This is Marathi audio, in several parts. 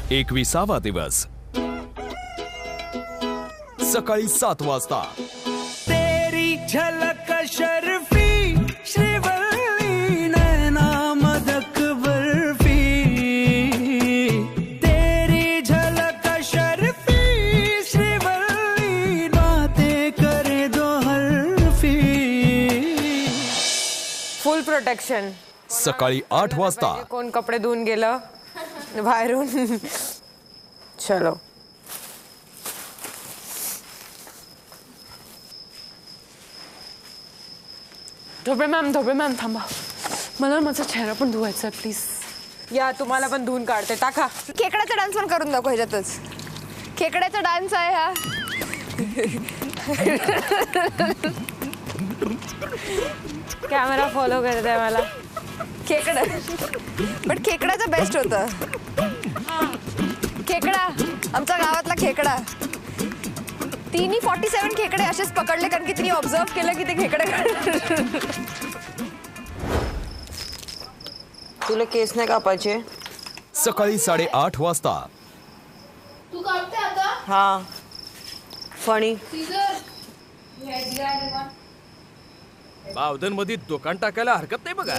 21वा दिवस सकाळी 7 वाजता। तेरी झलक शर्फी श्रीवल्ली नैना मदक बर्फी, तेरी झलक शर्फी श्रीवल्ली बातें करे दो हरफी। फुल प्रोटेक्शन। सकाळी 8 वाजता। कोण कपडे धुवून गेलं बाहेरून? चलो धोबे मॅम थांबा, मला माझा चेहरा पण धुवायचा आहे प्लीज। या तुम्हाला पण धुवून काढते, टाका। खेकड्याचा डान्स पण करून दाखव ह्याच्यातच। खेकड्याचा डान्स आहे हा। कॅमेरा फॉलो करत आहे मला। खेकडा पण खेकड्याचं बेस्ट होतं। खेकडा आमच्या गावातला खेकडा। तिने 47 खेकडे असेच पकडले कारण की तिने ऑब्झर्व केलं की ते खेकडे। तुला केस नाही कापायचे? सकाळी 8:30 वाजता। तू कापते आता? हा फणी बावधन मध्ये दुकान टाकायला हरकत नाही बघा।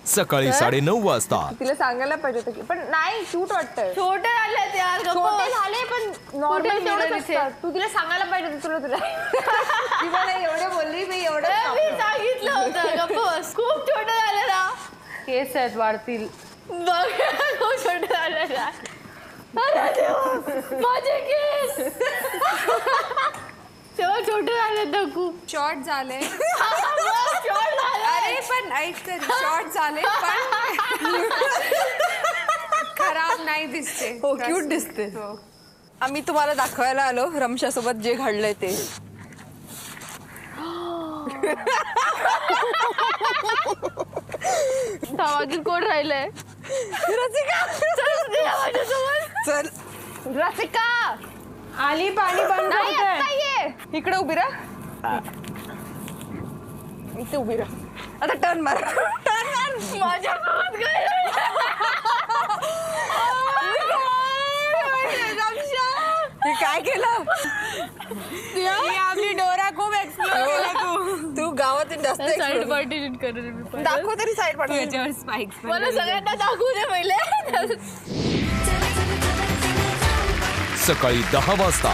सकाळी 9:30 वाजता। तिला सांगायला पाहिजे होतं की पण नाही शूट वाटतंय। छोटे झाले ते यार, छोटे झाले पण नॉर्मल तू तिला सांगायला पाहिजे होतं। तुला ती मला एवढे बोलली मी एवढं मी सांगितलं होतं गप्पस, खूप छोटे झाले ना। केस आहेत वाढतील बघ खूप छोटे झाले ना। अरे देवा, माझे केस तेव्हा छोटे झाले ना खूप। शॉर्ट झाले। शॉर्ट झाले। अरे पण ऐक तर शॉर्ट झाले पण खराब नाही दिसते। हो क्यूट दिसते। आम्ही तुम्हाला दाखवायला आलो रमशा सोबत जे घडलंय ते। अजून कोण राहिलंय? रसिका चल रसिका आली, पाणी बंद नाही होतंय। आता ये इकडे उभी राहा। इथे उभी राहा। आता टर्न मार माझ्या हे काय केलं? आम्ही डोरा खूप एक्सप्लोर केला। तू गावातून जास्त साईड पार्टी करेल मी। दाखव तरी साईड पार्टी। मला सगळ्यांना दाखवू दे पहिले। सकाळी 10 वाजता।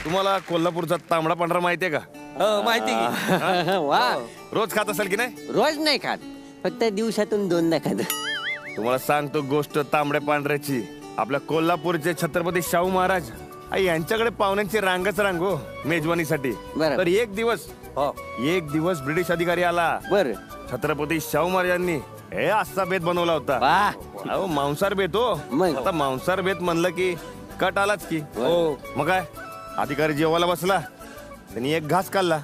तुम्हाला कोल्हापूरचा तांबडा पांढरा माहितीये का? माहिती की? वा रोज खात असेल की नाही? रोज नाही खात, फक्त दिवसातून 2दा खात। तुम्हाला सांगतो गोष्ट तांबड्या पांढऱ्याची। आपल्या कोल्हापूरचे छत्रपती शाहू महाराज यांच्याकडे पाहुण्यांची रांगच रांग हो मेजवानीसाठी। तर एक दिवस ब्रिटिश अधिकारी आला। बर छत्रपती शाहू महाराजांनी हे असा बेत बनवला होता। अहो मांसाहार बेत हो। आता मांसाहार बेत म्हणलं की कट आलाच की। मग काय अधिकारी जेवायला बसला, त्यांनी एक घास खाल्ला।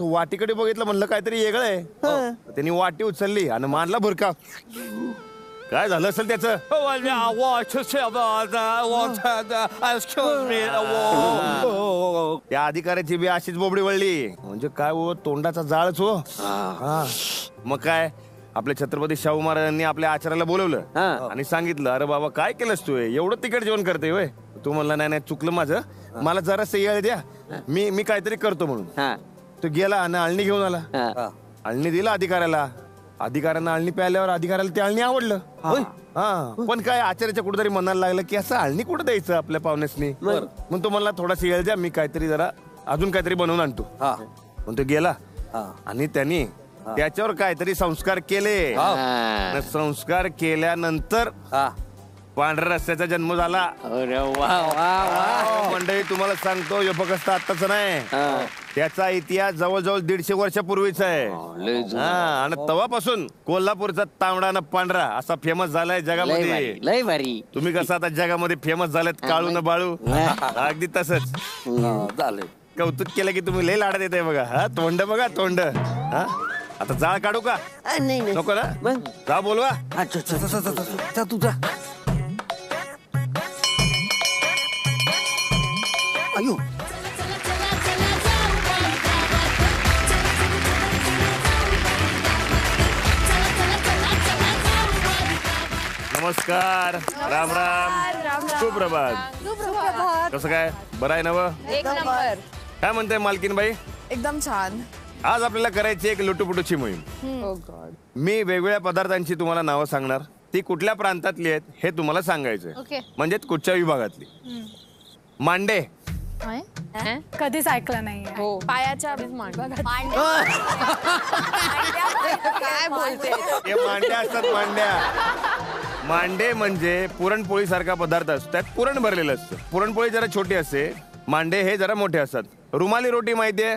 वाटीकडे बघितलं, म्हणलं काहीतरी वेगळं आहे। त्यांनी वाटी उचलली आणि मानला भुरका। काय झालं असेल त्याचं? त्या अधिकाऱ्याची बी अशीच बोबडी वळली। म्हणजे काय हो, तोंडाचा जाळच हो। मग काय आपल्या छत्रपती शाहू महाराजांनी आपल्या आचार्याला बोलवलं आणि सांगितलं, अरे बाबा काय केलंस तू, एवढं तिखट जेवण करते होय? तू म्हणला नाही चुकलं माझं, मला जरासं येळ द्या, मी काहीतरी करतो म्हणून। तो गेला आणि अळणी घेऊन आला। अळणी दिला अधिकाऱ्याला। अधिकाऱ्यांना अळणी प्यायल्यावर अधिकाऱ्याला ते अळणी आवडलं। पण काय आचार्याच्या कुठेतरी मनाला लागलं की असं अळणी कुठं द्यायचं आपल्या पाहुण्यासनी। मग तो म्हणला थोडासा येळ द्या, मी काहीतरी जरा अजून काहीतरी बनवून आणतो। मग तो गेला आणि त्यांनी त्याच्यावर काहीतरी संस्कार केले। संस्कार केल्यानंतर पांढऱ्या रस्त्याचा जन्म झाला। मंडळी तुम्हाला सांगतो, हे फक्त आत्ताच नाही, त्याचा इतिहास जवळजवळ 150 वर्षापूर्वीचा आहे। आणि तेव्हापासून कोल्हापूरचा तांबडा आणि पांढरा असा फेमस झालाय जगामध्ये। लय भारी। तुम्ही कसं आता जगामध्ये फेमस झालेत काळू न बाळू, अगदी तसंच झालं। कौतुक केलं की तुम्ही लय लाडत येते बघा। तोंड बघा तोंड। आता जाळ काढू का? नाही नको ना, जा बोलवा। तुझा अयो नमस्कार. राम राम. सुप्रभात. कसं काय, बरं आहे ना व? एक नंबर. काय म्हणते मालकीनबाई? एकदम छान. आज आपल्याला करायची एक लुटूपुटूची मोहीम. मी वेगवेगळ्या पदार्थांची तुम्हाला नावं सांगणार. ती कुठल्या प्रांतातली आहेत हे तुम्हाला सांगायचंय. ओके. म्हणजे कुठच्या विभागातली. मांडे. कधीच ऐकलं नाहीये. हो. पायाच्या काय बोलते? हे मांड्या असतात, मांड्या. मांडे म्हणजे पुरणपोळी सारखा पदार्थ असतो, त्यात पुरण भरलेलं असतं. पुरणपोळी जरा छोटी असते, मांडे हे जरा मोठे असतात. रुमाली रोटी माहितीये,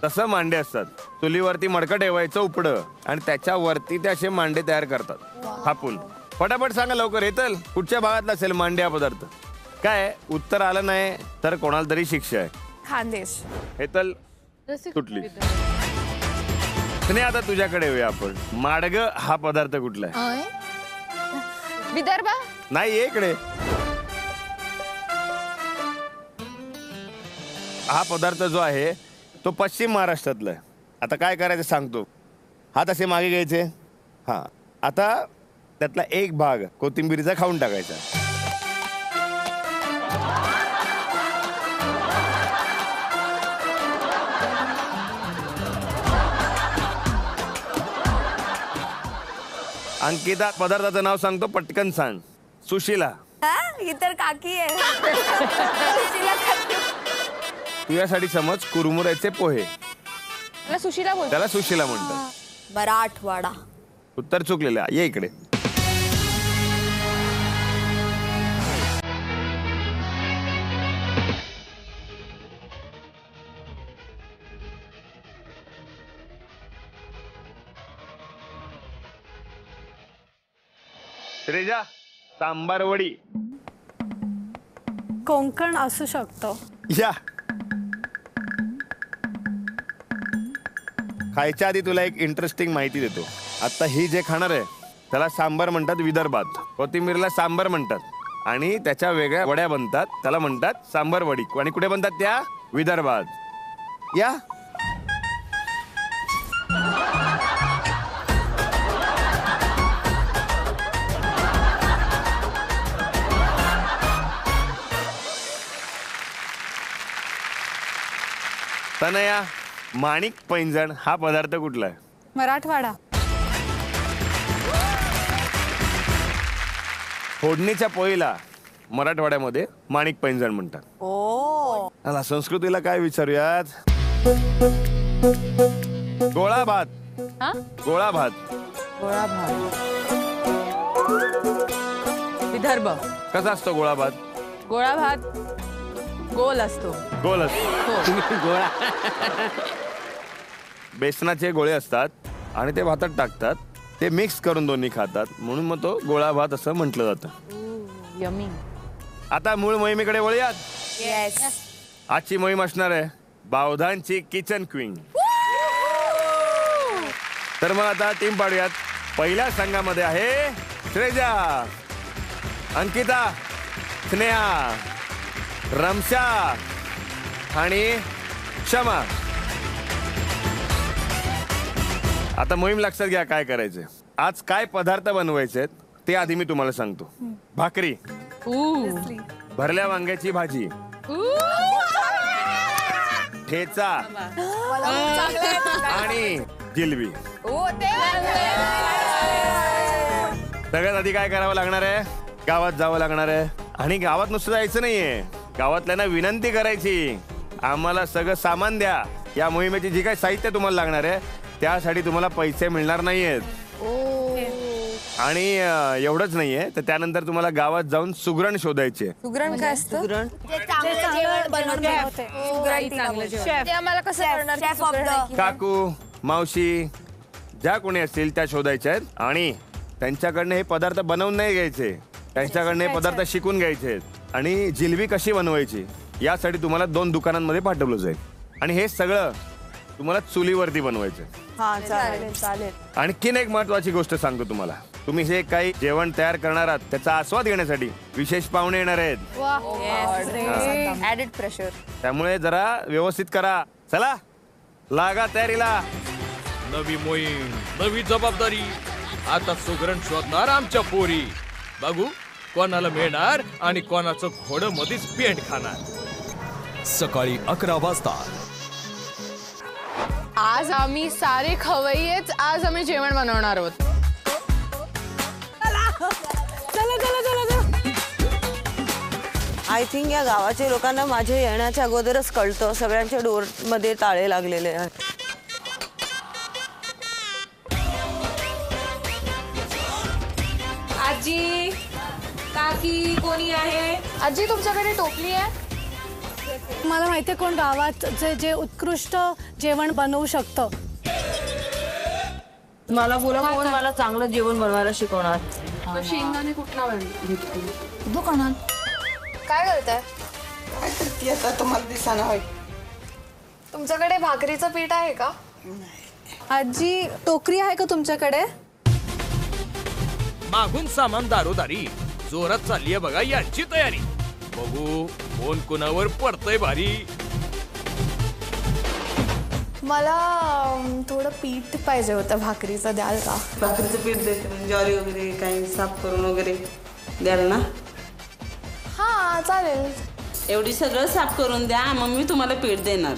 तसं मांडे असतात. चुलीवरती मडकं ठेवायचं उपडं आणि त्याच्यावरती ते असे मांडे तयार करतात थापून. फटाफट सांगा लवकर. येतल कुठच्या भागातला असेल मांडे हा पदार्थ? काय उत्तर आलं नाही तर कोणाला तरी शिक्षा आहे. खानदेश. हेतल सुटली. नाही, आता तुझ्याकडे येऊया आपण. माडग हा पदार्थ कुठला आहे? विदर्भ. नाही, इकडे. हा पदार्थ जो आहे तो पश्चिम महाराष्ट्रातला आहे. आता काय करायचं सांगतो. हात असे मागे घ्यायचे. हा, आता त्यातला एक भाग कोथिंबीरीचा खाऊन टाकायचा. अंकिता, पदार्थाचं नाव सांगतो, पटकन सांग. सुशीला. ही तर काकी आहे. तुझ्यासाठी समज कुरमुऱ्याचे पोहे. मला सुशीला बोल. त्याला सुशीला म्हणतात. मराठवाडा. उत्तर चुकलेलं. ये इकडे. श्रेजा, सांबारवडी. कोकण असू शकतो. या. खायच्या आधी तुला एक इंटरेस्टिंग माहिती देतो. आता ही जे खाणार आहे त्याला सांबार म्हणतात विदर्भात. कोथिंबीरला सांबार म्हणतात आणि त्याच्या वेगळ्या वड्या बनतात, त्याला म्हणतात सांबार वडी. आणि कुठे बनतात त्या? विदर्भात. या. तनया, माणिक पैंजण हा पदार्थ कुठला आहे? मराठवाडा. फोडणीच्या पोळीला मराठवाड्यामध्ये माणिक पैंजण म्हणतात. चला संस्कृतीला काय विचारूयात. गोळा भात. गोळा भात. गोळा भात. विदर्भ. कसा असतो गोळा भात? गोळा भात गोल असतो. गोल असतो. गोळा. बेसनाचे गोळे असतात आणि ते भातात टाकतात. ते मिक्स करून दोन्ही खातात, म्हणून मग तो गोळा भात असं म्हटलं जातं. यमी. आता मूळ मोहिमेकडे वळूयात. येस. आजची मोहीम असणार आहे बावधानची किचन क्वीन. तर मग आता टीम पाडूयात. पहिल्या संघामध्ये आहे श्रेजा, अंकिता, स्नेहा, रमशा आणि क्षमा. आता मोहीम लक्षात घ्या काय करायचंय. आज काय पदार्थ बनवायचे ते आधी मी तुम्हाला सांगतो. भाकरी, भरल्या वांग्याची भाजी, ठेचा आणि जिलबी. सगळ्यात आधी काय करावं लागणार आहे? गावात जावं लागणार आहे. आणि गावात नुसतं जायचं नाहीये, गावातल्यांना विनंती करायची आम्हाला सगळं सामान द्या. या मोहिमेची जी काही साहित्य तुम्हाला लागणार आहे त्यासाठी तुम्हाला पैसे मिळणार नाहीयेत. आणि एवढंच नाहीये, तर त्यानंतर तुम्हाला गावात जाऊन सुगरण शोधायचे. सुगरण काय असतं? काकू, मावशी ज्या कोणी असतील त्या शोधायच्या आहेत आणि त्यांच्याकडनं हे पदार्थ बनवून नाही घ्यायचे, त्यांच्याकडनं हे पदार्थ शिकून घ्यायचे. आणि जिलबी कशी बनवायची यासाठी तुम्हाला 2 दुकानांमध्ये पाठवलं जाईल. आणि हे सगळं तुम्हाला चुलीवरती बनवायचं. आणखीन एक महत्वाची गोष्ट सांगतो तुम्हाला. तुम्ही जे काही जेवण तयार करणार आहात त्याचा आस्वाद घेण्यासाठी विशेष पाहुणे येणार आहेत. Added pressure. त्यामुळे जरा व्यवस्थित करा. चला लागा तयारीला. नवी मोहीम, नवी जबाबदारी. आता सुगरण शोधणार आमच्या पोरी. बघू कोणाला मिळणार आणि कोणाचं घोडं मध्येच पेंट खाणार. सकाळी 11 वाजता. आज आम्ही सारे खवय्येच आज आम्ही जेवण बनवणार आहोत. आय थिंक या गावाच्या लोकांना माझ्या येण्याच्या अगोदरच कळतं. सगळ्यांच्या डोर मध्ये ताळे लागलेले आहेत. आजी काकी कोणी आहे? आजी तुमच्याकडे टोपली आहे? मला माहितीये कोण गावात जे उत्कृष्ट जेवण बनवू शकतं. मला बोला कोण मला चांगलं जेवण बनवायला शिकवणार. शेंगदाणे कुठला दुकानात. काय करताय? काय करते आता तुम्हाला दिसाना होय. तुमच्याकडे भाकरीचं पीठ आहे का? आजी टोकरी आहे का तुमच्याकडे? मागून सामान दारोदारी जोरात चालली आहे बघा यांची तयारी. बघू कोण कुणावर पडतंय भारी. मला थोडं पीठ पाहिजे होतं भाकरीचं, द्याल का? भाकरीचं पीठ देते ज्वारी वगैरे काही साफ करून वगैरे द्याल ना? हा चालेल. एवढी सगळं साफ करून द्या मग मी तुम्हाला पीठ देणार.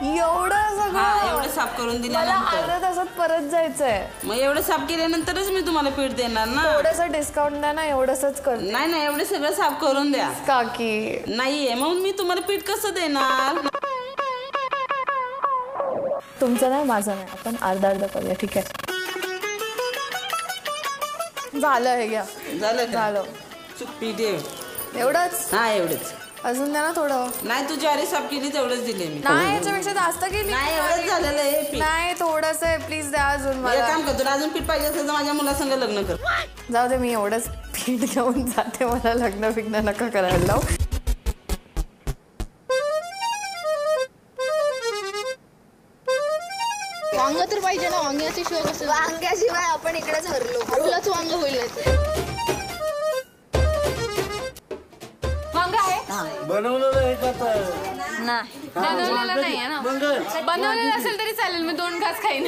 एवढं सगळं? एवढं साफ करून मला दिल्यानंतर अर्ध्या तासात परत जायचंय. मग एवढं साफ केल्यानंतरच मी तुम्हाला पीठ देणार ना. थोडंसं डिस्काउंट द्या ना, एवढंच कर. नाही एवढं सगळं साफ करून द्या. काकी नाहीये मग मी तुम्हाला पीठ कसं देणार? तुमचं नाही माझं नाही, आपण अर्धा अर्धा करूया. ठीक आहे झालं. हे घ्या. झालं का? झालं. पीठ एवढंच? हा एवढंच. अजून द्या ना थोडं. नाही तू ज्वारी साफ केली तेवढंच दिले मी. नाही याच्यापेक्षा जास्त केली. नाही एवढंच झालेलं आहे पीठ. नाही थोडंच आहे, प्लीज द्या अजून एक मला. काम कर तुला अजून पीठ पाहिजे असेल तर माझ्या मुलासंग लग्न कर. जाऊ दे, मी एवढंच पीठ घेऊन जाते. मला लग्न बिग्न नका करायला लावू. वांग तर पाहिजे ना, वांग्याशिवाय कसं? वांग्याशिवाय आपण इकडेच हरलो. आपलंच वांग होईल. वांग आहे? बनवलेलं आहे का नाही बनवलेलं नाहीये ना. बनवलेलं असेल तरी चालेल, मी 2 घास खाईन.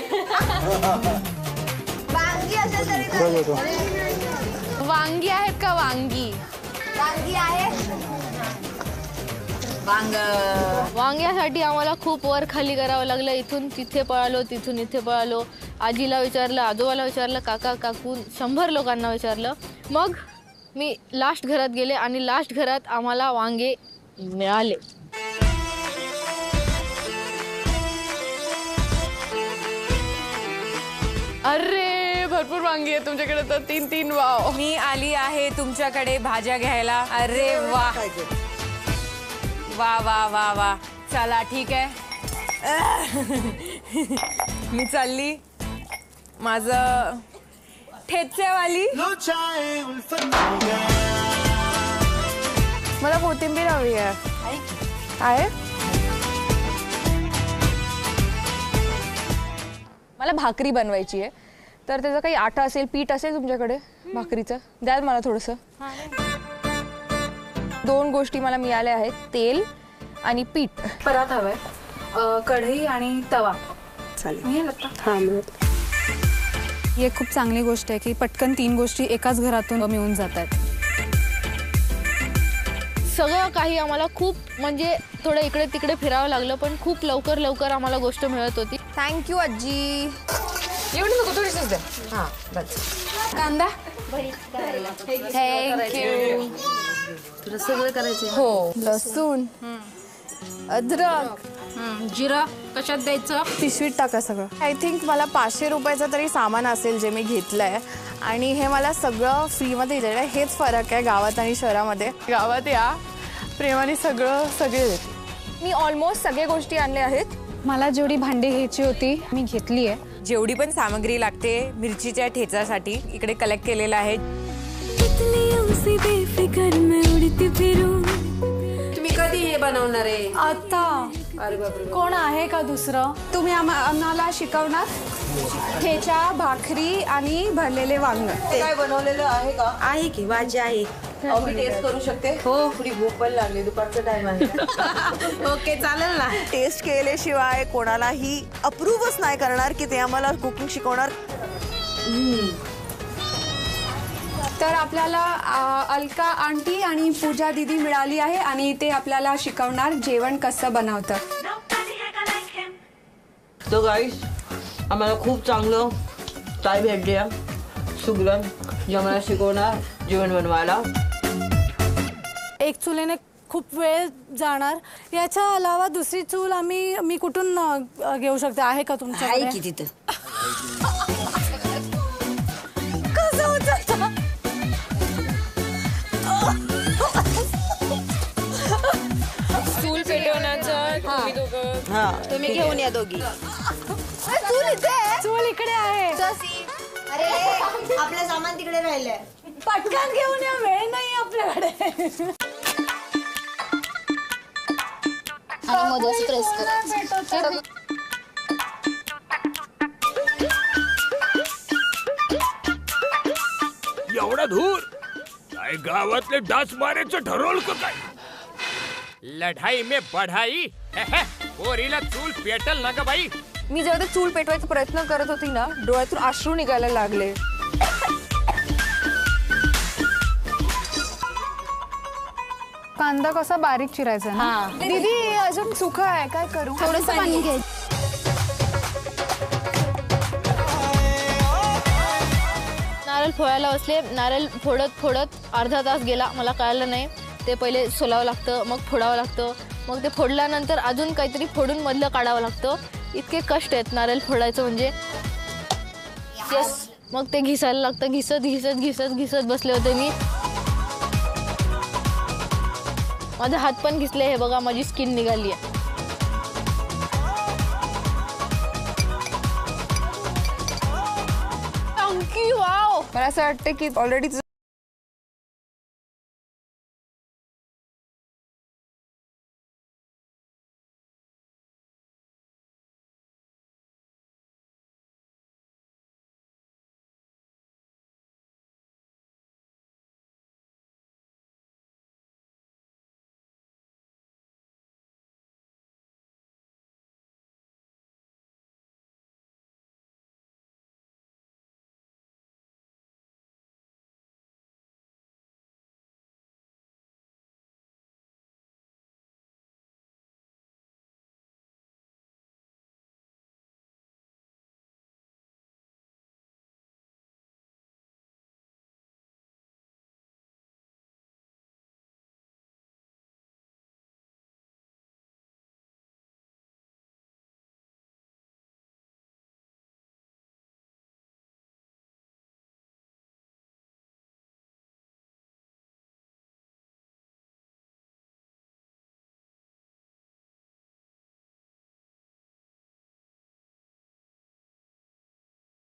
वांगी असेल तरी चालेल. वांगी आहेत का? वांगी आहे. वांग्यासाठी आम्हाला खूप वर खाली करावं लागलं. इथून तिथे पळालो, तिथून इथे पळालो. आजीला विचारलं, आजोबाला विचारलं, काका काकू 100 लोकांना विचारलं. मग मी लास्ट घरात गेले आणि लास्ट घरात आम्हाला वांगे मिळाले. अरे भरपूर वांगी आहे तुमच्याकडे तर. 3 वाव. मी आली आहे तुमच्याकडे भाज्या घ्यायला. अरे वा वा वा वा वा. चला ठीक आहे. मी चालली. माझं ठेचेवाली. मला कोथिंबीर हवी आहे. मला भाकरी बनवायची आहे, तर त्याचं काही आटा असेल, पीठ असेल तुमच्याकडे भाकरीचं, द्याल मला थोडंसं. 2 गोष्टी मला मिळाल्या आहेत, तेल आणि पीठ. परात हवाय, कढई आणि तवा. चालेल. हा ही खूप चांगली गोष्ट आहे की पटकन 3 गोष्टी एकाच घरातून मिळून जात आहेत. सगळं काही आम्हाला खूप म्हणजे थोडं इकडे तिकडे फिरावं लागलं, पण खूप लवकर आम्हाला गोष्ट मिळत होती. थँक्यू आजी. एवढी नको, थोडीशीच द्या. हां बस. कांदा थँक्यू. तुला सगळं करायचं. हो. लसूण, अद्रक, जिरं कशात द्यायचं? पिशवीत टाका सगळं. आय थिंक मला 500 रुपयाचं तरी सामान असेल जे मी घेतलंय, आणि हे मला सगळं फ्रीमध्ये दिलेलं आहे. हेच फरक आहे गावात आणि शहरामध्ये. गावात या प्रेमाने सगळे देते. मी ऑलमोस्ट सगळ्या गोष्टी आणल्या आहेत. मला जेवढी भांडी घ्यायची होती मी घेतली आहे. जेवढी पण सामग्री लागते मिरचीच्या ठेचासाठी इकडे कलेक्ट केलेलं आहे. तुम्ही कधी हे बनवणार आहे? आता कोण आहे का दुसरं? तुम्ही आम्हाला शिकवणार? ठेचा, भाकरी आणि भरलेले वांग. काय बनवलेलं आहे का? आहे की भाजी आहे. मी टेस्ट करू शकते? हो. थोडी भूक पण लागली, दुपारचा टाइम आहे. ओके चालेल ना. टेस्ट केल्याशिवाय कोणालाही अप्रूव्हच नाही करणार की ते आम्हाला कुकिंग शिकवणार. तर आपल्याला अलका आंटी आणि पूजा दीदी मिळाली आहे आणि ते आपल्याला शिकवणार जेवण कसं बनवतं. तो गाईस आम्हाला खूप चांगलं ताई भेटली आहे सुगरण, जे आम्हाला शिकवणार जेवण बनवायला. एक चुलीने खूप वेळ जाणार. याच्या अलावा दुसरी चूल मी कुठून घेऊ शकते? आहे का तुमच्याकडे? आहे की तिथं. कसं होतं? चूल पेटवण्याचं तुम्ही दोघं. हा तुम्ही घेऊन या दोघी. चूल इथे. चूल इकडे आहे. अरे आपलं सामान तिकडे राहिलंय. पटकन घेऊन या, वेळ नाही आपल्याकडे. आणि मध्येच प्रेस करायचं. एवढा धूर काय गावातले डास मारायचं ठरवलं का काय? लढाई में बढाई. पोरीला चूल पेटल ना ग बाई. मी जेव्हा ते चूल पेटवायचा प्रयत्न करत होती ना, डोळ्यातून अश्रू निघायला लागले. कांदा कसा बारीक चिरायचा ना? दीदी अजून सुख आहे, काय करू? थोडंसं पाणी घे. नारळ फोडायला बसले. नारळ फोडत अर्धा तास गेला. मला कळलं नाही. ते पहिले सोलावं लागतं, मग फोडावं लागतं, मग ते फोडल्यानंतर अजून काहीतरी फोडून मधलं काढावं लागतं. इतके कष्ट आहेत नारळ फोडायचं म्हणजे. मग ते घिसायला लागतं. घिसत बसले होते मी. माझे हात पण घिसले. हे बघा माझी स्किन निघाली आहे. वाव. मला असं वाटतं की ऑलरेडी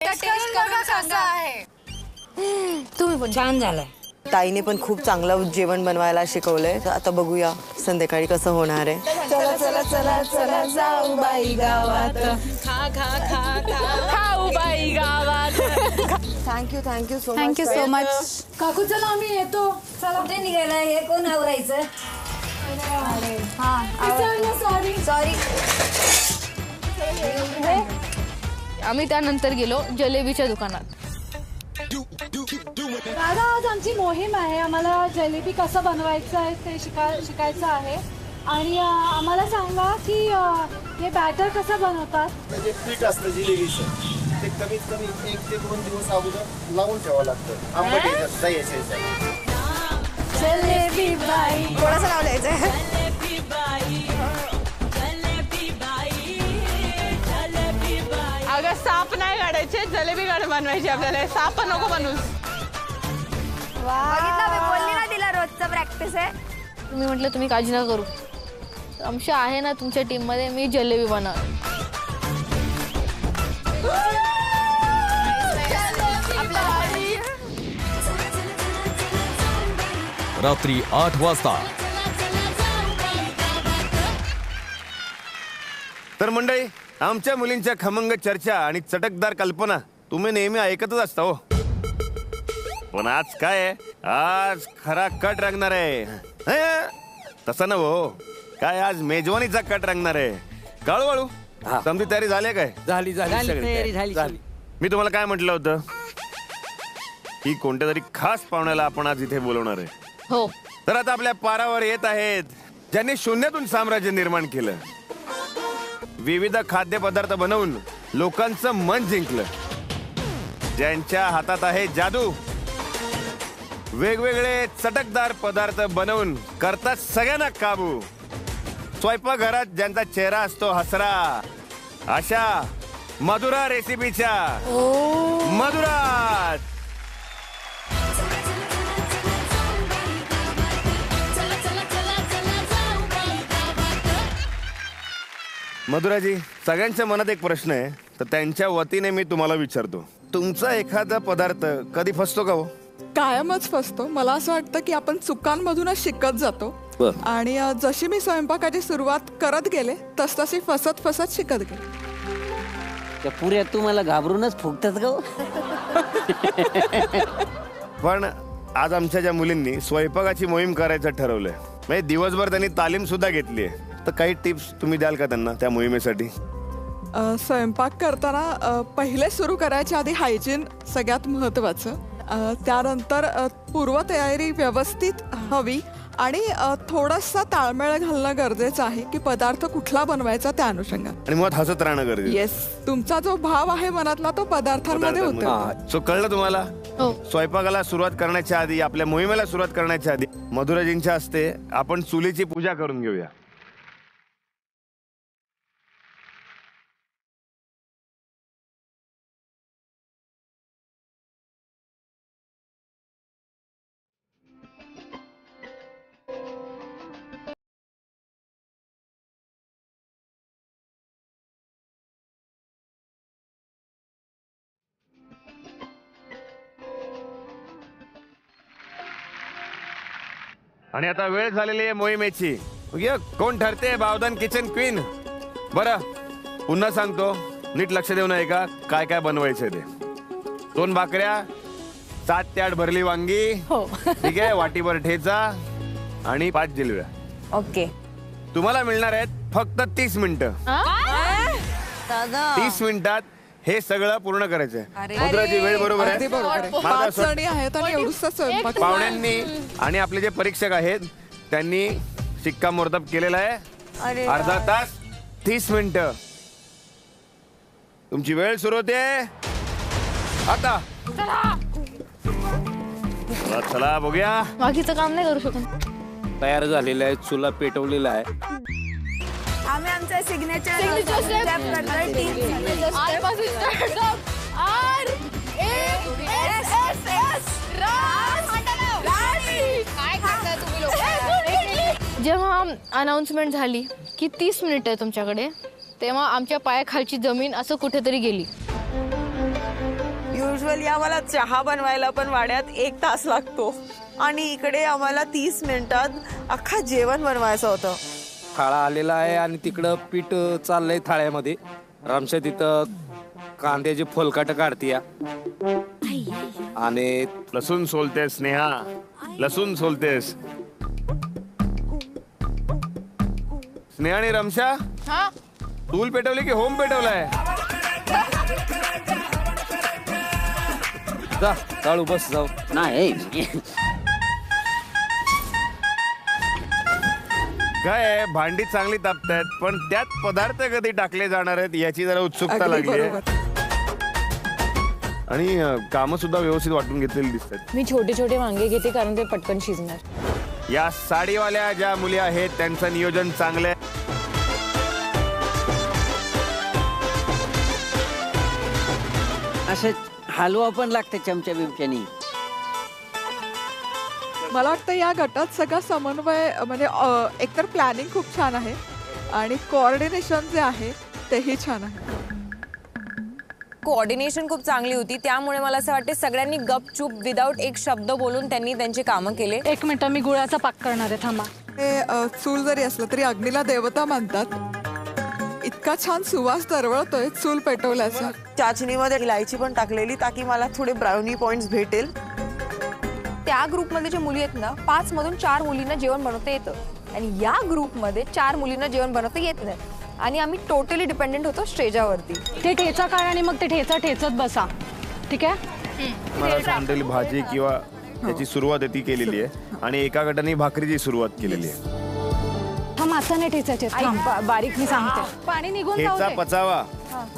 टेस्ट करून सांगा. तुम्ही पण छान झालाय. ताईने पण खूप चांगलं जेवण बनवायला शिकवलंय. आता बघूया संध्याकाळी कसं होणार आहे. चला चला चला चला जाऊ बाई गावात. खाऊ बाई गावात. Thank you so much. काकू चला आम्ही येतो. चला. कुठे निघायला? हे कोण आवरायचं? सॉरी. आम्ही त्यानंतर गेलो जलेबीच्या दुकानात. दादा आज आमची मोहीम आहे. आम्हाला जलेबी कसं बनवायचं आहे ते शिकायचं आहे. आणि आम्हाला सांगा की हे बॅटर कसं बनवतात. म्हणजे पीठ असतं जिलेबीचं, ते कमीत कमी 1 ते 2 दिवस अगोदर लावून ठेवावं लागतं. आंबट याच्यात दही असायचं. जलेबी बाई. थोडंसं लावलं. अगं साप नाही काढायचे, जलेबी बनवायची आपल्याला. साप नको बनवूस. मी बोलली ना तिला रोजचं प्रॅक्टिस आहे. तुम्ही म्हटलं तुम्ही काळजी नका करू. अंश आहे ना तुमच्या टीम मध्ये, मी जलेबी बनवणार. रात्री 8 वाजता. तर मंडळी, आमच्या मुलींच्या खमंग चर्चा आणि चटकदार कल्पना तुम्ही नेहमी ऐकतच असता हो. पण आज काय आहे? आज खरा कट रंगणार आहे. तसं ना हो, काय आज मेजवानीचा कट रंगणार आहे. काळू समजी तयारी झाली काय? झाली तयारी झाली. मी तुम्हाला काय म्हटलं होतं? की कोणत्या तरी खास पाहुण्याला आपण आज इथे बोलवणार आहे. हो. तर आता आपल्या पारावर येत आहेत ज्यांनी शून्यातून साम्राज्य निर्माण केलं, विविध खाद्यपदार्थ बनवून लोकांचं मन जिंकलं, ज्यांच्या हातात आहे जादू, वेगवेगळे चटकदार पदार्थ बनवून करतात सगळ्यांना काबू, स्वयंपाकघरात ज्यांचा चेहरा असतो हसरा, अशा मधुरा रेसिपीच्या मधुरात मधुराजी, सगळ्यांच्या मनात एक प्रश्न आहे, तर त्यांच्या वतीने मी तुम्हाला विचारतो, तुमचा एखादा पदार्थ कधी फसतो का हो? कायमच फसतो. मला असं वाटतं की आपण चुकांमधूनच शिकत जातो आणि जशी मी स्वयंपाकाची सुरुवात करत गेले तसतशी फसत फसत शिकत गेले. त्या पुऱ्या तुम्हाला घाबरूनच फुगतात का? पण आज आमच्या ज्या मुलींनी स्वयंपाकाची मोहीम करायचं ठरवलंय, म्हणजे दिवसभर त्यांनी तालीम सुद्धा घेतली आहे, तर काही टिप्स तुम्ही द्याल का त्यांना त्या मोहिमेसाठी? स्वयंपाक करताना पहिले सुरू करायच्या आधी हायजीन सगळ्यात महत्त्वाचं. त्यानंतर पूर्वतयारी व्यवस्थित हवी आणि थोडासा ताळमेळ घालणं गरजेचं आहे की पदार्थ कुठला बनवायचा त्या अनुषंगाने. आणि मग हसत राहणं गरजेचं. येस, तुमचा जो भाव आहे मनातला तो पदार्थांमध्ये होतो. सो कळलं तुम्हाला? स्वयंपाकाला सुरुवात करण्याच्या आधी, आपल्या मोहिमेला सुरुवात करण्याच्या आधी मधुराजींच्या हस्ते आपण चुलीची पूजा करून घेऊया. आणि आता वेळ झालेली आहे मोहिमेची. कोण ठरते बावधन किचन क्वीन? बरं, पुन्हा सांगतो, नीट लक्ष देऊ नये का काय काय बनवायचंय ते. 2 भाकऱ्या, 7 ते 8 भरली वांगी, ठीक आहे, वाटीभर ठेचा आणि 5 जिलब्या. ओके. तुम्हाला मिळणार आहेत फक्त 30 मिनिटं. 30 मिनिटात हे सगळं पूर्ण करायचंय. मधुराची वेळ बरोबर आहे? पाहुण्यांनी आणि आपले जे परीक्षक आहेत त्यांनी शिक्कामोर्तब केलेला आहे. अर्धा तास 30 मिनिटं. तुमची वेळ सुरू होते आता. चला बघूया. बाकीचं काम नाही करू शकत. तयार झालेलं आहे, चुला पेटवलेला आहे. आम्ही आमचा सिग्नेचर जेव्हा अनाउन्समेंट झाली की 30 मिनिट आहे तुमच्याकडे, तेव्हा आमच्या पायाखालची जमीन असं कुठेतरी गेली. युजली आम्हाला चहा बनवायला पण वाड्यात 1 तास लागतो आणि इकडे आम्हाला 30 मिनिटात अख्खा जेवण बनवायचं होतं. थाळा आलेला आहे आणि तिकडं पीठ चाललंय थाळ्यामध्ये. रामशा तिथं कांद्याचे फोलकाट काढतीय आणि लसूण सोलतेस. स्नेहा, लसूण सोलतेस. स्नेहा आणि रमशा, चूल पेटवली की होम पेटवलाय? जा चालू बस जाऊ. नाही काय भांडी चांगली तापतायत, पण त्यात पदार्थ कधी टाकले जाणार आहेत याची जरा उत्सुकता लागली आहे. आणि कामं सुद्धा व्यवस्थित वाटून घेतलेली दिसतात. मी छोटे छोटे वांगे घेते कारण ते पटकन शिजणार. या साडीवाल्या ज्या मुली आहेत त्यांचं नियोजन चांगलं आहे. असं हलवा पण लागतं चमच्या बिमच्यानी. मला वाटतं या गटात सगळा समन्वय म्हणजे एकतर प्लॅनिंग खूप छान आहे आणि कोऑर्डिनेशन जे आहे तेही छान आहे. कोऑर्डिनेशन खूप चांगली होती, त्यामुळे मला असं वाटते सगळ्यांनी गपचूप विदाऊट एक शब्द बोलून त्यांनी त्यांची कामं केले. 1 मिनिट, मी गुळाचा पाक करणार आहे, थांबा. ते चूल जरी असलं तरी अग्नीला देवता मानतात. इतका छान सुवास दरवळतोय चूल पेटवल्याचा. चाचणीमध्ये इलायची पण टाकलेली ताकी मला थोडे ब्राउनी पॉइंट्स भेटेल. त्या ग्रुपमध्ये जे मुली आहेत ना, 5 मधून 4 मुलींना जेवण बनवता येतं आणि या ग्रुपमध्ये 4 मुलींना जेवण बनवता येत नाही आणि आम्ही टोटली डिपेंडेंट होतो स्टेजावरती. ते ठेचा काढ आणि मग ते ठेचा ठेचत बसा, ठीक आहे? मला असं म्हणता भाजी किंवा त्याची सुरुवात आहे ती केलेली आहे आणि एका गटाने भाकरीची सुरुवात केलेली आहे. हा मासा नाही ठेचायचे, बारीक मी सांगते. पाणी निघून जाऊ ठेचा दे. पचावा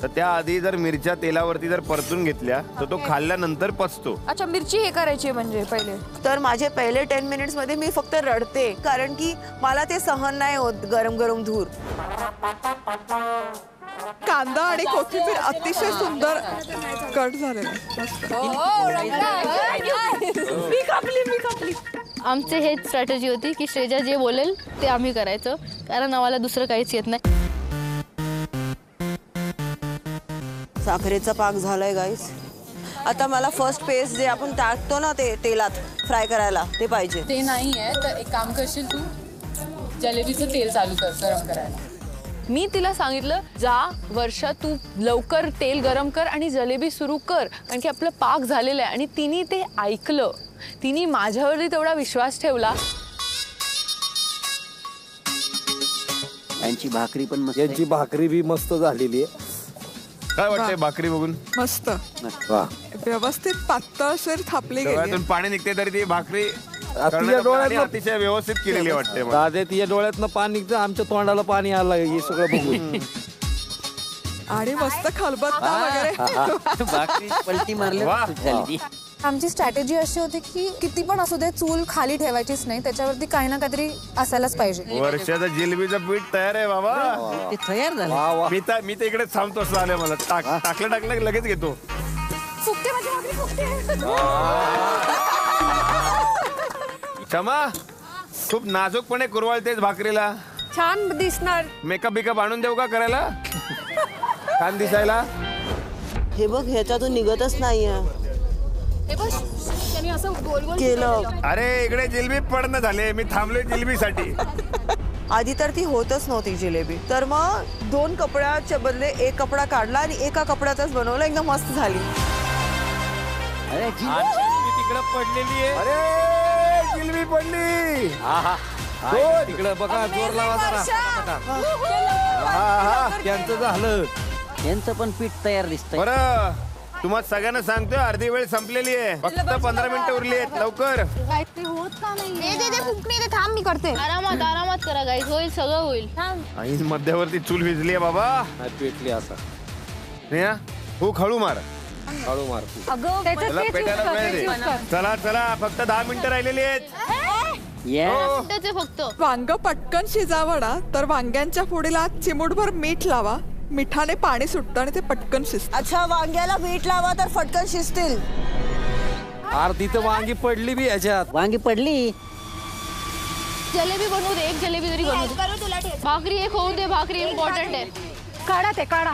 तर त्याआधी जर मिरच्या तेलावरती जर परतून घेतल्या तर तो खाल्ल्यानंतर पचतो. अच्छा, मिरची हे करायची म्हणजे पहिले. तर माझे पहिले 10 मिनिट्स मध्ये मी फक्त रडते कारण की मला ते सहन नाही होत गरम गरम धूर. कांदा आणि कोथिंबीर अतिशय सुंदर कट झालेला. आमचे हेच स्ट्रॅटेजी होती की श्रेजा जे बोलेल ते आम्ही करायचं, कारण आम्हाला दुसरं काहीच येत नाही. साखरेचा पाक झालाय गाईस. आता मला फर्स्ट पेस्ट जे आपण टाकतो ना ते तेलात फ्राय करायला ते पाहिजे. ते नाही आहे तर एक काम करशील तू, जलेबीचं तेल चालू कर गरम करायला. मी तिला सांगितलं जा वर्षा तू लवकर तेल गरम कर आणि जलेबी सुरू कर, कारण की आपलं पाक झालेलं आहे. आणि तिने ते ऐकलं, तिने माझ्यावरती तेवढा विश्वास ठेवला. यांची भाकरी पण मस्त, यांची भाकरी बी मस्त झालेली आहे. काय वाटतंय भाकरी बघून? मस्त, वा, व्यवस्थित पातळसर थापली गेली. डोळ्यातून पाणी निघते तरी ती भाकरी तिच्या डोळ्यात अतिशय व्यवस्थित केलेली वाटते. दादा तिच्या डोळ्यातनं पाणी निघतं, आमच्या तोंडाला पाणी आलं हे सगळं बघून. आणि मस्त खलबत्ता वगैरे भाकरी पलटी मारली. आमची स्ट्रॅटेजी अशी होती की किती पण असू दे चूल खाली ठेवायचीच नाही, त्याच्यावरती काही ना काहीतरी असायलाच पाहिजे. वर्षाचं जिलेबीचं पीठ तयार आहे बाबा. ते तयार झालं. मी तर इकडे थांबतो असं आलंय मला. टाकलं लगेच घेतो. फुकते माझी भाकरी फुकते. क्षमा, खूप नाजूकपणे कुरवाळतेस भाकरीला. छान दिसणार. मेकअप बिकअप आणून देऊ का करायला? छान दिसायला. हे बघ ह्याच्यातून निघतच नाहीये. असं गोल गोल केलं. अरे इकडे जिलेबी पडणं झाले, मी थांबलोय जिलेबीसाठी. आधी तर ती होतच नव्हती जिलेबी, तर मग 2 कपड्याच्या बदले 1 कपडा काढला आणि एका कपड्यातच बनवलं. एकदम मस्त झाली. अरे तिकडे पडलेली आहे. अरे जिलेबी पडली. तिकडे बघा, जोर लावा जरा. त्यांचं झालं. यांचं पण पीठ तयार दिसतंय. बरं, तुम्हाला सगळ्यांना सांगतोय अर्धी वेळ संपलेली आहे, फक्त 15 मिनिटं उरली आहेत. लवकर. होत का नाही? दे फुकणी दे, थांब मी करते. आरामात करा गाईस, होईल सगळं होईल. आई मध्यावरती चूल विजली आहे बाबा. पेटली असा. नेहा खूप हळू मार. हळू मार. त्याला पेटायला वेळ दे. चला चला, फक्त 10 मिनिटं राहिलेली आहेत. फक्त वांग पटकन शिजावं ना, तर वांग्यांच्या फोडीला चिमूटभर मीठ लावा. मिठाने पाणी सुटतं आणि ते पटकन शिजतं. अच्छा, वांग्याला मीठ लावा तर फटकन शिजतील. अर्धी तर वांगी पडली बी याच्यात. वांगी पडली. जलेबी बनवू दे, एक जलेबी तरी बनवू दे. भाकरी एक होऊ दे, भाकरी इम्पॉर्टंट आहे. काढा ते काढा.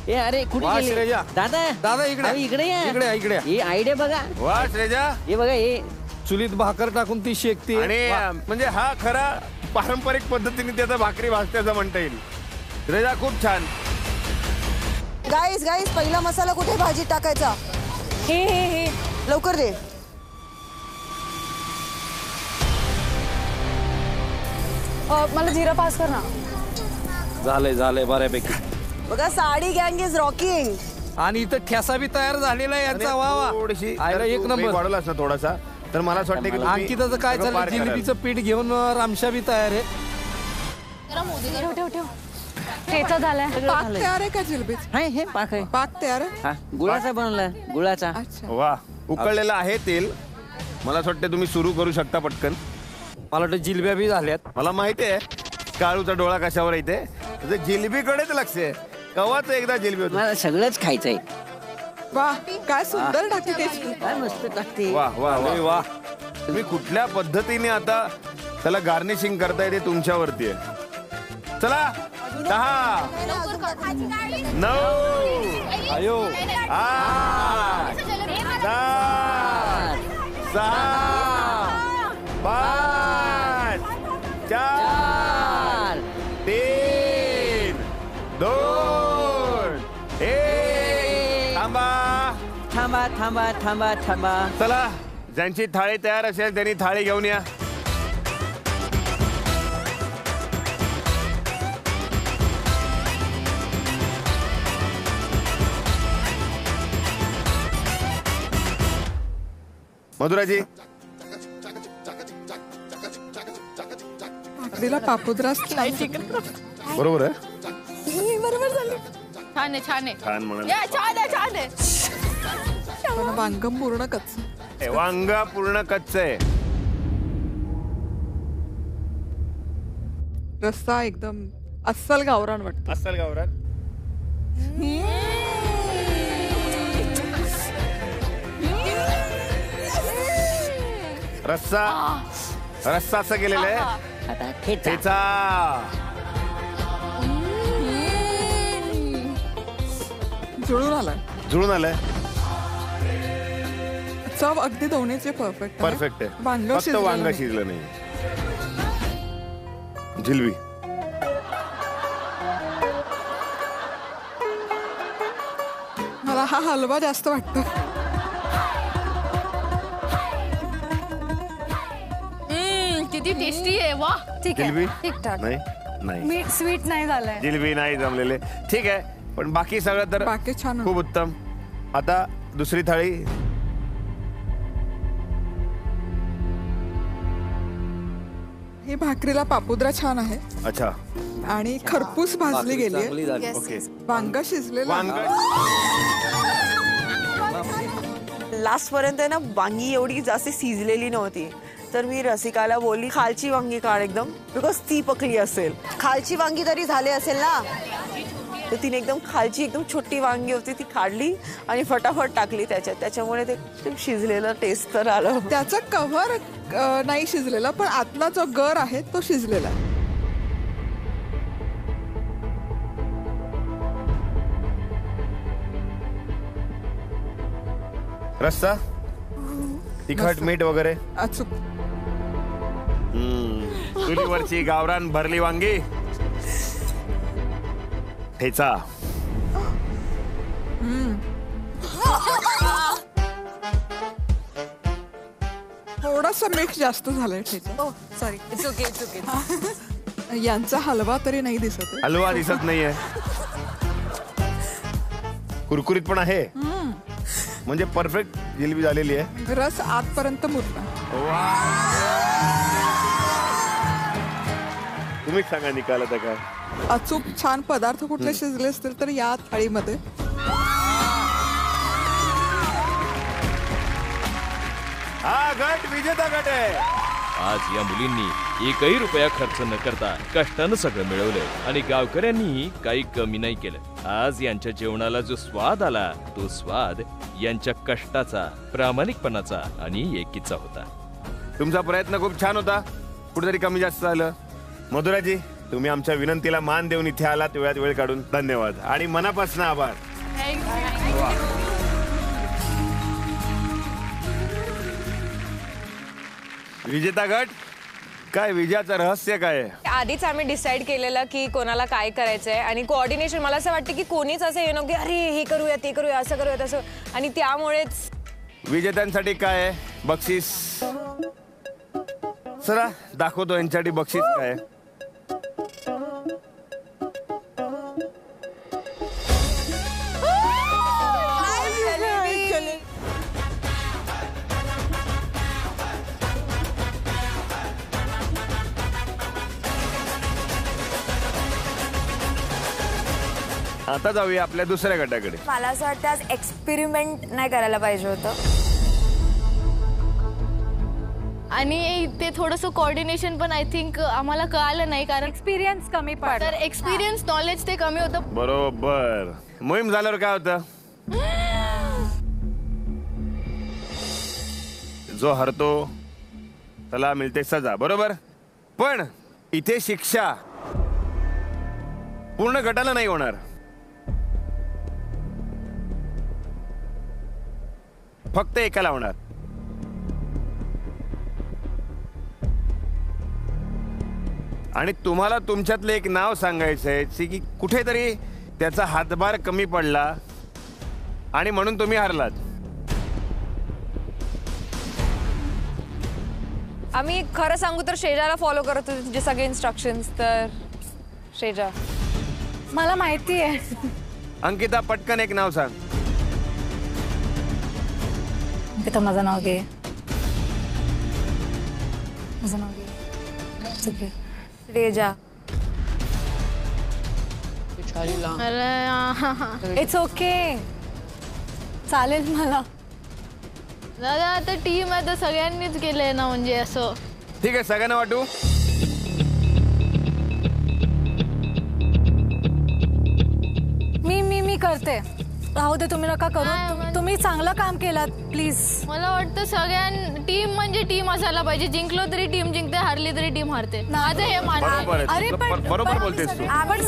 ए अरे कुठे गेली? दादा इकडे इकडे या. इकडे ही आयडिया बघा. वा श्रेजा, हे बघा, हे चुलीत भाकर टाकून ती शेकते. आणि म्हणजे हा खरा पारंपरिक पद्धतीने त्याचा भाकरी भाजत्याचा म्हणता येईल. श्रेजा खूप छान. गाईस पहिला मसाला कुठे भाजीत टाकायचा? हे लवकर दे. मला जिरा पास कर ना. झालंय बऱ्यापैकी. बघा, साडी गँग इज रॉकिंग. आणि इथं ठेसा बी तयार झालेला आहे यांचा. वा थोडीशी एक नंबर वाढवलास ना थोडासा, तर मला असं वाटतं की अंकिताचं काय झालं, जिलेबीचं पीठ घेऊन रामशा बी तयार आहे. ठेव. ठेचा झालाय. पाक तयार आहे का जिलेबीत? हे पाक आहे. पाक तयार आहे. गुळाचा बनवला, गुळाचा. वा, उकळलेलं आहे तेल. मला असं वाटतं तुम्ही सुरू करू शकता पटकन. मला वाटतं जिलेब्या बी झाल्यात. मला माहिती आहे काळूचा डोळा कशावर येते. तुझं जिलेबीकडेच लक्ष आहे. कवाच एकदा जिलेबी होती. मला सगळंच खायचंय. वा, काय सुंदर टाकते टेस्ट. काय मस्त टाकते. वा. तुम्ही कुठल्या पद्धतीने आता त्याला गार्निशिंग करता येते तुमच्यावरती आहे. चला, 10 9 आयो 8 7 6 5 4 3 2 1. थांबा. चला, ज्यांची थाळी तयार असेल त्यांनी थाळी घेऊन या. मधुराजी भाकरीला पापुद्रास बरोबर आहे. बरोबर झालं. छान आहे छान आहे छान म्हणाल. या, छान आहे छान आहे. पण वांग पूर्ण कच्च. वांग पूर्ण कच्च आहे. रस्सा एकदम अस्सल गावरान वाटतं. अस्सल गावरान. रस्सा रस्सा असं केलेलं आहे. ठेचा. जुळून आलाय. चव अगदी दोन्हीचे परफेक्ट परफेक्ट आहे. वांग फक्त वांग शिजलं नाही. जिलबी. मला हा हलवा जास्त वाटतो. किती टेस्टी आहे. वा ठीक जिलबी आहे ठीकठाक. नाही नाही मी स्वीट नाही झालंय. जिलबी नाही जमलेले. ठीक आहे पण बाकी सगळं तर बाकी छान. खूप उत्तम. आता दुसरी थाळी. ही भाकरीला पापुद्रा छान आहे. अच्छा. आणि खरपूस भाजली गेली आहे. ओके. वांग शिजलेलं. लास्ट पर्यंत ना वांगी एवढी जास्त शिजलेली नव्हती, तर मी रसिकाला बोलली खालची वांगी काढ एकदम, बिकॉज ती पकली असेल. खालची वांगी तरी झाले असेल ना, तर तिने एकदम खालची एकदम छोटी वांगी होती ती काढली आणि फटाफट टाकली त्याच्यात. त्याच्यामुळे ते शिजलेलं टेस्ट तर आलं. त्याचा कव्हर नाही शिजलेला, पण आतला जो गर आहे तो शिजलेला. रस्सा तिखट मीठ वगैरे अचूक. चुलीवरची गावरान भरली वांगी. ठेचा. थोडंसं मीठ जास्त झालंय ठेचा. Sorry it's okay it's okay. यांचा हलवा तरी नाही दिसत आहे. हलवा दिसत नाहीये. कुरकुरीत पण आहे. म्हणजे परफेक्ट जिलबी झालेली आहे. रस आतपर्यंत मुरला. तुम्हीच सांगा निकाल आता काय. अचूक छान पदार्थ कुठले शिजले असतील तर या थाळीमध्ये. हा गट विजेता गट आहे. आज या मुलींनी एकही रुपया खर्च न करता कष्टानं सगळं मिळवलंय आणि गावकऱ्यांनी काही कमी नाही केलं. आज यांच्या जेवणाला जो स्वाद आला तो स्वाद यांच्या कष्टाचा, प्रामाणिकपणाचा आणि एकीचा होता. तुमचा प्रयत्न खूप छान होता. कुठेतरी कमी जास्त झालं. मधुराजी तुम्ही आमच्या विनंतीला मान देऊन इथे आलात वेळात वेळ काढून. धन्यवाद आणि मनापासून आभार. विजेता गट काय विजयाचं रहस्य काय आहे? आधीच आम्ही डिसाईड केलेलं की कोणाला काय करायचंय आणि कोऑर्डिनेशन मला असं वाटतं की कोणीच असं हे नको की अरे हे करूया ते करूया असं करूया तसं, आणि त्यामुळेच विजेत्यांसाठी काय आहे बक्षीस. चला दाखवतो यांच्यासाठी बक्षीस काय आहे. आता जाऊया आपल्या दुसऱ्या गटाकडे. मला असं वाटतं आज एक्सपेरिमेंट नाही करायला पाहिजे होतं. आणि ते थोडंसं कोऑर्डिनेशन पण आय थिंक आम्हाला कळालं नाही, कारण एक्सपिरियन्स कमी पडला. तर एक्सपिरियन्स नॉलेज ते कमी होतं. बरोबर. मोहीम झाल्यावर काय होतं, जो हरतो त्याला मिळते सजा. बरोबर. पण इथे शिक्षा पूर्ण गटाला नाही होणार. फक्त एकाला होणार. आणि तुम्हाला तुमच्यातलं एक नाव सांगायचंय की कुठेतरी त्याचा हातभार कमी पडला आणि म्हणून तुम्ही हारलात. आम्ही खरं सांगू तर शेजाला फॉलो करत होते तुझे सगळे इन्स्ट्रक्शन्स. तर शेजा मला माहिती आहे. अंकिता पटकन एक नाव सांग. अंकिता माझं नाव घे. माझं नाव घे. रेजा. अरे इट्स ओके, चालेल मला. दादा आता टीम आहे तर सगळ्यांनीच केलंय ना, म्हणजे असं. ठीक आहे, सगळ्यांना वाटू. मी करते. राहू दे, तुम्ही नका करू. तुम्ही चांगलं काम केलं, प्लीज. मला वाटतं सगळ्यां टीम म्हणजे टीम असायला पाहिजे. जिंकलो तरी टीम जिंकते, हारली तरी टीम हारते. माझं हे बरोबर बोलतेस तू. आपण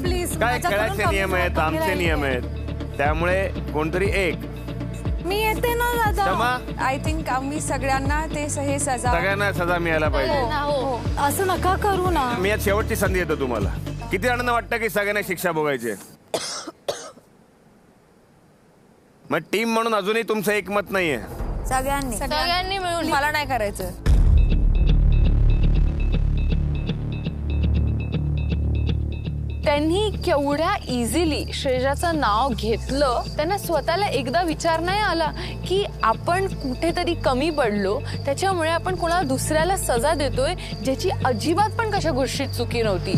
प्लीज. काय खेळाचे नियम आहेत, आमचे नियम आहेत, त्यामुळे कोणतरी एक. मी येते ना दादा. आय थिंक आम्ही सगळ्यांना ते हे सगळ्यांना सजा मिळायला पाहिजे. असं नका करू ना. मी आज शेवटची संधी देतो तुम्हाला. किती जणांना वाटतं की सगळ्यांना शिक्षा भोगायची? मग टीम म्हणून अजूनही तुमचं एकमत नाहीये. सगळ्यांनी मिळून. मला नाही करायचं. त्यांनी केवढ्या इझिली श्रेजाचं नाव घेतलं. त्यांना स्वतःला एकदा विचार नाही आला की आपण कुठेतरी कमी पडलो, त्याच्यामुळे आपण कोणाला दुसऱ्याला सजा देतोय ज्याची अजिबात पण कशा गोष्टीत चुकी नव्हती.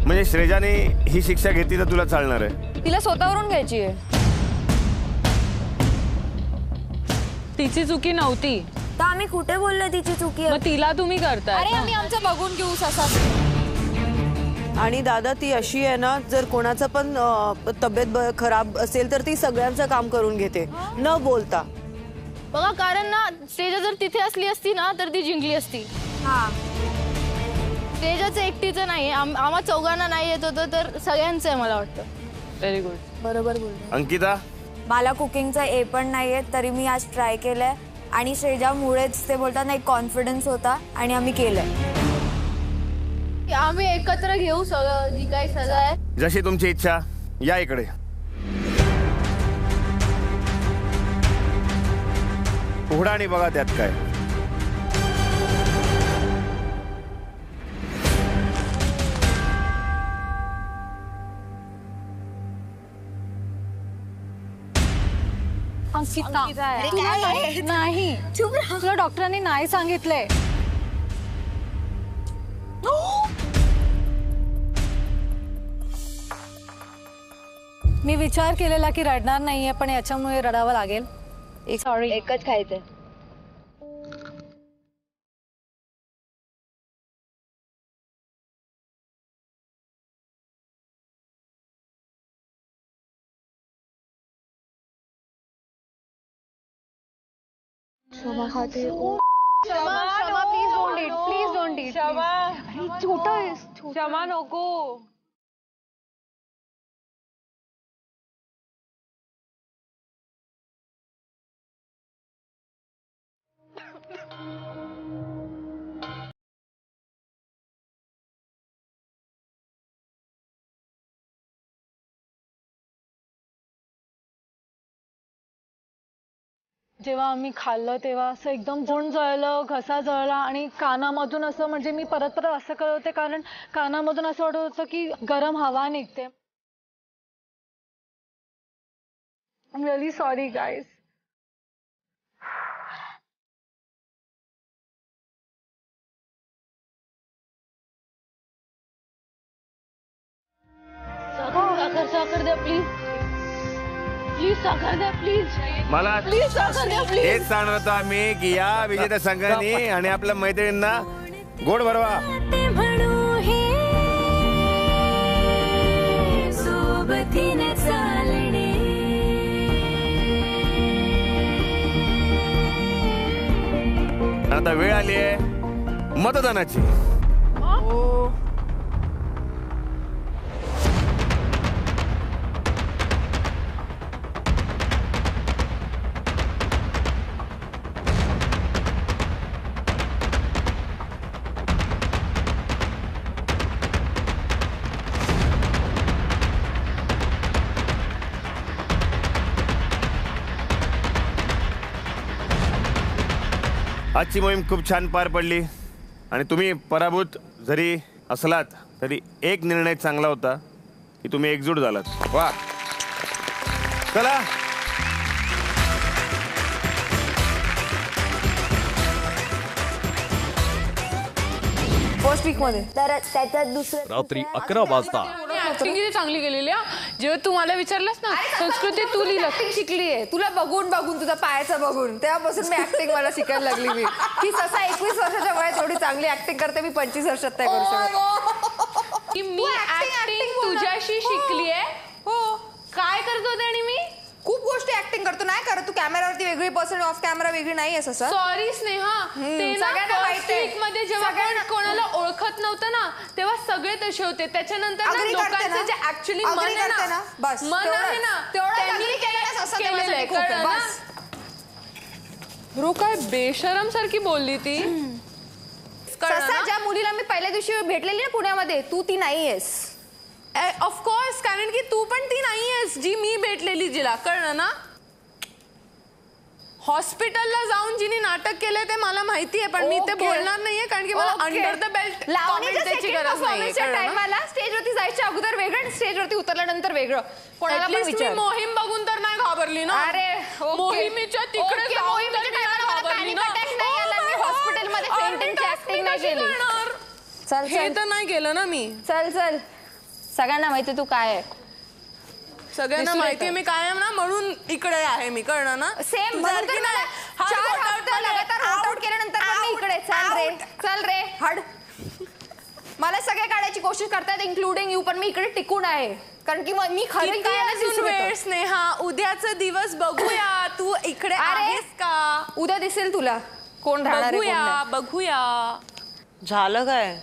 म्हणजे श्रेजाने ही शिक्षा घेतली तर तुला चालणार आहे? तिला स्वतःवरून घ्यायची आहे. तिची चुकी नव्हती तर आम्ही कुठे बोललो तिची चुकी आहे? मग तिला तुम्ही करताय. अरे आम्ही आमचं बघून घेऊ ससा. आणि दादा ती अशी आहे ना, जर कोणाचं पण तब्येत खराब असेल तर ती सगळ्यांचं काम करून घेते न बोलता. बघा, कारण ना स्टेजा जर तिथे असली असती ना तर ती जिंकली असती. स्टेजाचं एकटीचं नाही, आम्हा चौघांना नाही येत होतं तर सगळ्यांचं आहे मला वाटतं. Very good. बरोबर बोलले. अंकिता, मला कुकिंगचा ए पण नाहीये, तरी मी आज ट्राय केलंय आणि श्रेजामुळेच ते बोलतात ना एक कॉन्फिडन्स होता आणि आम्ही केलंय. आम्ही एकत्र घेऊ सगळं जी काही सजा आहे. जशी तुमची इच्छा. या इकडे. उघडा आणि बघा त्यात काय. नाही, तुला डॉक्टरांनी नाही सांगितलंय. मी विचार केलेला की रडणार नाहीये, पण याच्यामुळे रडावं लागेल. सॉरी. एकच खायचंय. क्षमा खाते. क्षमा please don't eat. Please don't eat. क्षमा छोटा आहे. क्षमा नको. जेव्हा आम्ही खाल्लं तेव्हा असं एकदम तोंड जळलं, घसा जळला आणि कानामधून असं, म्हणजे मी परत परत असं करत होते कारण कानामधून असं वाटत होतं की गरम हवा निघते. I am really sorry guys. साखर द्या प्लीज. प्लीज साखर द्या प्लीज. मला प्लीज साखर द्या प्लीज. हेच सांगणार होतो आम्ही की या विजेत्या संघाने आणि आपल्या मैत्रिणींना गोड भरवा. आता वेळ आली आहे मतदानाची. आजची मोहीम खूप छान पार पडली आणि तुम्ही पराभूत जरी असलात तरी एक निर्णय चांगला होता की तुम्ही एकजूट झालात. वा. चला फर्स्ट वीक मध्ये तर त्याच्यात दुसरं रात्री 11 वाजता ऍक्टिंग किती चांगली केलेली जेव्हा तू मला विचारलंस ना संस्कृती तू ऍक्टिंग शिकली आहे तुला बघून तुझा पायाचं बघून तेव्हापासून मी ऍक्टिंग मला शिकायला लागली मी की ससा 21 वर्षाच्या वयात एवढी चांगली ऍक्टिंग करते मी 25 वर्षात नाही करू शकत की मी ऍक्टिंग तुझ्याशी शिकली आहे. हो काय करत होते आणि मी खूप गोष्टी ऍक्टिंग करतो नाही करत तू कॅमेरावरती वेगळी पर्सन ऑफ कॅमेरा वेगळी नाही आहेस असं सॉरी स्नेहा ते ना फर्स्ट वीक मध्ये जेव्हा कोणाला ओळखत नव्हतं ना तेव्हा सगळे तसे होते त्याच्यानंतर लोकांचं जे ऍक्च्युअली मन आहे ना त्यांनी केलेलं आहे. रो काय बेशरम सारखी बोलली ती. ज्या मुलीला मी पहिल्या दिवशी भेटलेली ना पुण्यामध्ये तू ती नाहीयेस. ऑफकोर्स कारण की तू पण ती नाहीयेस जी मी भेटलेली जिला कळलं ना. हॉस्पिटलला जाऊन जिने नाटक केलंय ते मला माहिती आहे पण मी ते बोलणार नाहीये कारण की मला अंडर द बेल्ट कॉमेंटची गरज नाहीये. टाइमला स्टेजवरती जायच्या अगोदर वेगळं स्टेजवरती उतरल्यानंतर वेगळं. कोणाला पण विचार मोहीम बघून तर नाही घाबरली ना. अरे मोहिमेच्या तिकडे घाबरली ना. हॉस्पिटलमध्ये पेंटिंगची ऍक्टिंग नाही केली. चल हे तर नाही केलं ना मी. चल सगळ्यांना माहिती तू काय आहे. सगळ्यांना माहिती मी काय आहे ना म्हणून इकडे आहे मी कळलं ना. सेम आउट केल्यानंतर मी इकडे चल रे हड. मला सगळे काढायची कोशिश करतात इन्क्लुडिंग यू पण मी इकडे टिकून आहे कारण की मी खरी काय स्नेहा उद्याचा दिवस बघूया तू इकडे आहेस का. उद्या दिसेल तुला कोण राहणार. बघूया झालं काय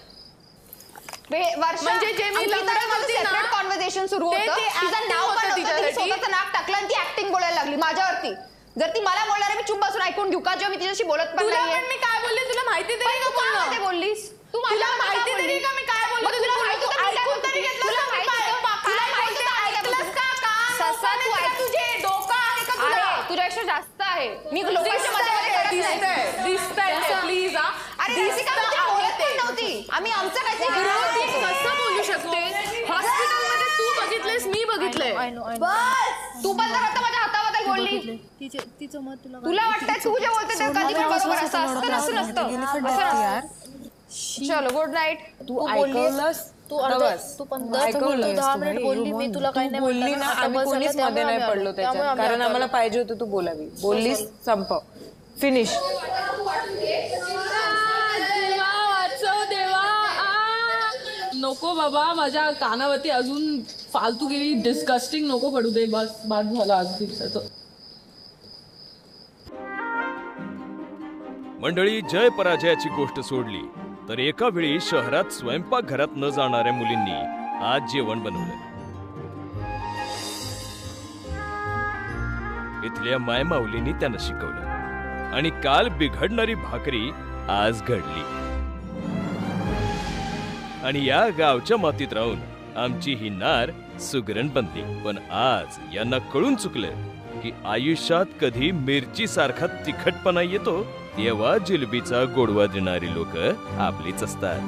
म्हणजे जे मी सेपरेट कॉन्व्हर्सेशन सुरू होतं तिचं नाव पण स्वतःचं नाक टाकलं आणि ती ऍक्टिंग बोलायला लागली माझ्यावरती. जर ती मला बोलणार आहे मी चुप बसून ऐकून घेऊ का जेव्हा मी तिच्याशी बोलत पण नाहीये. मी काय बोलले तुला माहिती तरी का काय बोललीस तू तुला माहिती तरी का मी काय बोलले तुला माहिती ऐकून तरी घेतलं तुला माहिती ऐकलंस का ससा तू ऐक तुझे डोकं आहे का तुला तुझ्यापेक्षा जास्त आहे. मी लोकांच्या मध्ये दिसतंय प्लीज. अरे नव्हती आम्ही आमचं काहीतरी कसं बोलू शकते. हॉस्पिटलमध्ये तू बघितलेस मी बघितलंय. तू पण तर आता माझ्या हाताबद्दल बोलली. तिचं मत तुला वाटतं तू जे बोलते ते कधी पण बरोबर नसतं. चलो गुड नाईट. तू ऐकलंस तू 10 मिनिट बोलली मी तुला काही नाही बोलली ना आम्ही कोणीच मध्ये नाही पडलो त्याच्यात कारण आम्हाला पाहिजे होतं तू बोलावी. बोललीस संपव फिनिश. नको बाबा माझ्या कानावरती अजून फालतूगिरी डिस्गस्टिंग नको पडू दे. बस बाद झालं आज दिवसाचं. मंडळी जय पराजयाची गोष्ट सोडली तर एका वेळी शहरात स्वयंपाकघरात न जाणाऱ्या मुलींनी आज जेवण बनवलं. इथल्या मायमाऊलींनी त्यांना शिकवलं आणि काल बिघडणारी भाकरी आज घडली. आणि या गावच्या मातीत राहून आमची ही नार सुगरण बनली. पण आज यांना कळून चुकलं की आयुष्यात कधी मिरची सारखा तिखटपणा येतो तेव्हा जिलबीचा गोडवा देणारी लोक आपलीच असतात.